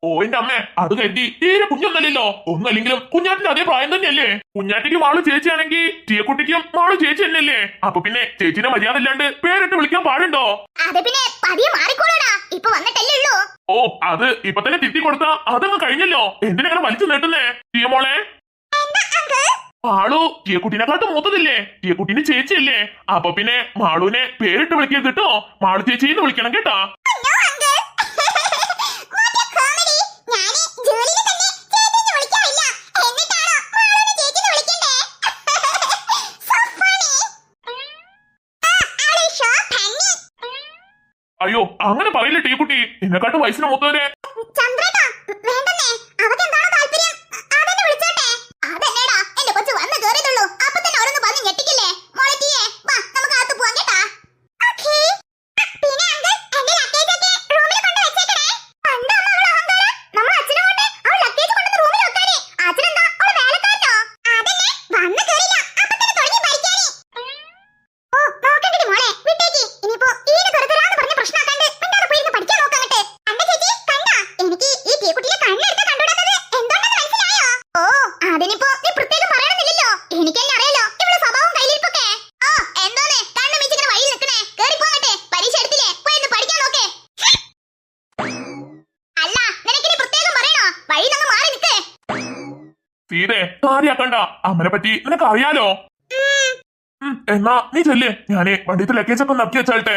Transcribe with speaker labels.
Speaker 1: ഓന്റെ അമ്മേ, അത് കരുതി തീരെ കുഞ്ഞൊന്നല്ലോ. ഒന്നല്ലെങ്കിലും കുഞ്ഞാറ്റിന്റെ അതേ പ്രായം തന്നെയല്ലേ. കുഞ്ഞാറ്റിക്ക് മാള് ചേച്ചിയാണെങ്കിൽ ടീയക്കുട്ടിക്കും മാള് ചേച്ചി തന്നെയല്ലേ. അപ്പൊ പിന്നെ ചേച്ചിനെ മര്യാദ ഇല്ലാണ്ട് പേരിട്ട് വിളിക്കാൻ പാടുണ്ടോ? ഓ, അത് ഇപ്പൊ തന്നെ തിരുത്തി കൊടുത്താ അതങ്ങ് കഴിഞ്ഞല്ലോ. എന്തിനങ്ങനെ വലിച്ചു നീട്ടുന്നേ ടീയമോളെ? മാളു ടീയക്കുട്ടിനെക്കാട്ടും മൂത്തതില്ലേ? ടീയക്കുട്ടിന്റെ ചേച്ചിയല്ലേ. അപ്പൊ പിന്നെ മാളുവിനെ പേരിട്ട് വിളിക്കരുത് കേട്ടോ. മാളു ചേച്ചിന്ന് വിളിക്കണം കേട്ടാ. അയ്യോ, അങ്ങനെ പറയില്ല ടീക്കുട്ടി. എന്നെക്കാട്ടും വയസ്സിന് മൂത്തവരെ തീരെ കാര്യാക്കണ്ട. അമ്മനെ പറ്റി നിനക്ക് അറിയാലോ. എന്നാ നീ ചെല്ലേ, ഞാനേ വണ്ടിയത്തെ ലഗേജ് ഒക്കെ നക്കി വെച്ചാട്ടെ.